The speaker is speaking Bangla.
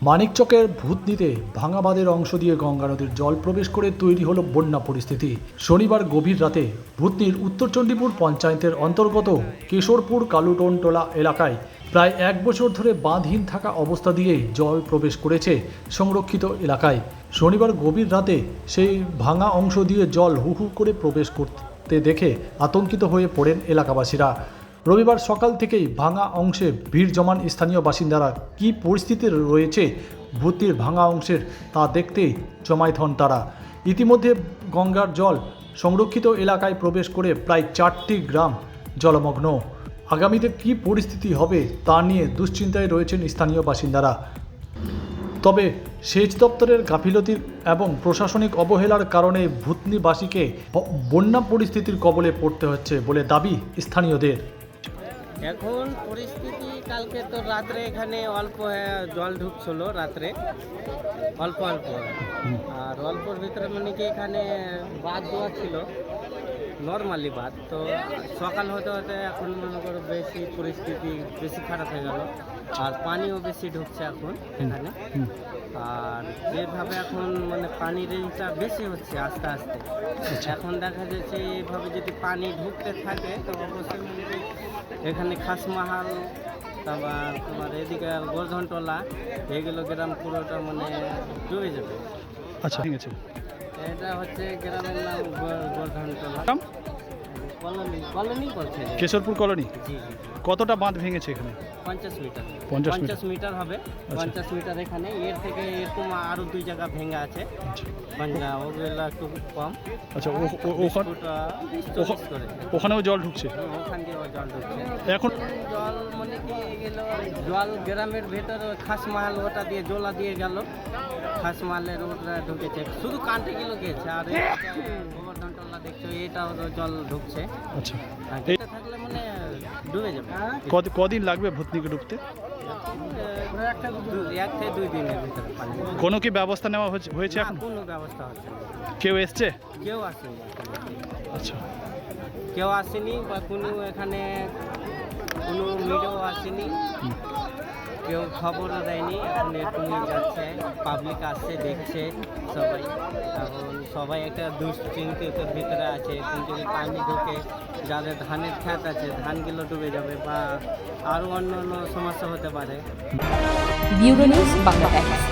মানিকচকের ভূতনিতে ভাঙা বাঁধের অংশ দিয়ে গঙ্গা নদীর জল প্রবেশ করে তৈরি হলো বন্যা পরিস্থিতি। শনিবার গভীর রাতে ভূতনির উত্তর চণ্ডীপুর পঞ্চায়েতের অন্তর্গত কেশরপুর কালুটনটোলা এলাকায় প্রায় 1 বছর ধরে বাঁধহীন থাকা অবস্থা দিয়েই জল প্রবেশ করেছে সংরক্ষিত এলাকায়। শনিবার গভীর রাতে সেই ভাঙা অংশ দিয়ে জল হু হু করে প্রবেশ করতে দেখে আতঙ্কিত হয়ে পড়েন এলাকাবাসীরা। রবিবার সকাল থেকেই ভাঙা অংশে ভিড় জমান স্থানীয় বাসিন্দারা। কী পরিস্থিতি রয়েছে ভূতনির ভাঙা অংশের তা দেখতেই জমায়েত হন তারা। ইতিমধ্যে গঙ্গার জল সংরক্ষিত এলাকায় প্রবেশ করে প্রায় 4টি গ্রাম জলমগ্ন। আগামীতে কী পরিস্থিতি হবে তা নিয়ে দুশ্চিন্তায় রয়েছেন স্থানীয় বাসিন্দারা। তবে সেচ দপ্তরের গাফিলতি এবং প্রশাসনিক অবহেলার কারণে ভূতনিবাসীকে বন্যা পরিস্থিতির কবলে পড়তে হচ্ছে বলে দাবি স্থানীয়দের। এখন পরিস্থিতি কালকে তো রাত্রে এখানে অল্প জল ঢুকছিল রাত্রে অল্প আর অল্পর ভিতরে মানে কি এখানে বাঁধ দেওয়া ছিল নর্মালি বাঁধ, তো সকাল হতে হতে এখন মনে করো পরিস্থিতি বেশি খারাপ হয়ে গেল আর পানিও বেশি ঢুকছে এখন এখানে। আর যেভাবে এখন মানে পানির রেঞ্জটা বেশি হচ্ছে আস্তে আস্তে, এখন দেখা যাচ্ছে এইভাবে যদি পানি ঢুকতে থাকে তো অবশ্যই মানে কি এখানে খাসমাহাল তারপর তোমার এদিকে গোর্ধনটোলা এগুলো গ্রাম পুরোটা মানে ডুবে যাবে। আচ্ছা, ঠিক আছে। এটা হচ্ছে গ্রামের নাম গোর্ধনটোলা কলোনি বলছে, কেশরপুর কলোনি। জি জি। কতটা বাঁধ ভেঙেছে এখানে? 50 মিটার 50 মিটার হবে। 50 মিটার এখানে, এর থেকে এরকম আরো 2 জায়গা ভেঙে আছে ওগুলো একটু কম। আচ্ছা, করে ওখানেও জল ঢুকছে? ওখান দিয়ে জল ঢুকছে এখন জল মানে কি গেল জল গ্রামের ভেতর খাসমাহাল ওটা দিয়ে জোলা দিয়ে গেল, খাসমাহালের ওটা ঢুকেছে, শুধু কান্টে গেল গেছে। আর গোবর্ধনটোলা দেখছো এটাও জল ঢুকছে। আচ্ছা, এটা থাকলে মানে ডুবে যাবে। কদিন লাগবে ভূতনিকে ঢুকতে? 1 থেকে 2 দিনের ভিতরে পানি। কোনো কি ব্যবস্থা নেওয়া হয়েছে না, এখন? কোনো ব্যবস্থা হচ্ছে না। কেউ এসছে? কেউ আসেনি এখনো। আচ্ছা, কেউ আসেনি বা কোনো এখানে কোনো মিডিয়াও আসেনি, কেউ খবরও দেয়নি। এখন এরকমই যাচ্ছে, পাবলিক আসছে দেখছে সবাই। এখন সবাই একটা দুশ্চিন্তির ভিতরে আছে, এখন যদি পানি ঢুকে যাদের ধানের ক্ষেত আছে ধানগুলো ডুবে যাবে বা আরও অন্য অন্য সমস্যা হতে পারে। Bureau news Bangla Times.